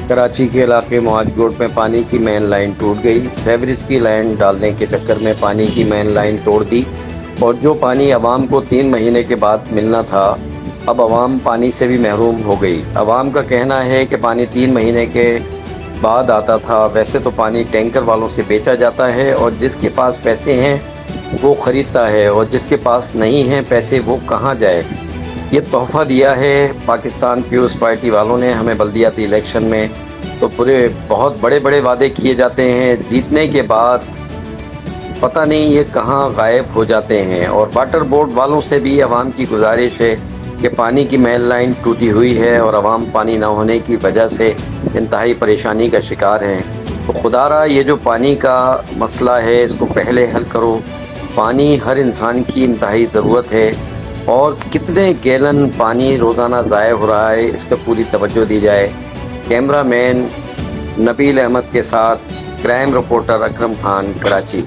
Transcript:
कराची के इलाके मुआजगोड में पानी की मेन लाइन टूट गई। सेवरेज की लाइन डालने के चक्कर में पानी की मेन लाइन तोड़ दी और जो पानी अवाम को 3 महीने के बाद मिलना था, अब अवाम पानी से भी महरूम हो गई। अवाम का कहना है कि पानी 3 महीने के बाद आता था। वैसे तो पानी टैंकर वालों से बेचा जाता है और जिसके पास पैसे हैं वो ख़रीदता है, और जिसके पास नहीं हैं पैसे वो कहाँ जाए। ये तोहफ़ा दिया है पाकिस्तान पीपुल्स पार्टी वालों ने हमें बल्दियाती इलेक्शन में। तो पूरे बहुत बड़े बड़े वादे किए जाते हैं, जीतने के बाद पता नहीं ये कहाँ गायब हो जाते हैं। और वाटर बोर्ड वालों से भी आवाम की गुजारिश है कि पानी की मेन लाइन टूटी हुई है और आवाम पानी ना होने की वजह से इंतहाई परेशानी का शिकार हैं। तो खुदारा ये जो पानी का मसला है इसको पहले हल करो। पानी हर इंसान की इंतहाई ज़रूरत है और कितने गैलन पानी रोज़ाना ज़ाय हो रहा है इस पर पूरी तवज्जो दी जाए। कैमरा मैन नबील अहमद के साथ क्राइम रिपोर्टर अकरम खान, कराची।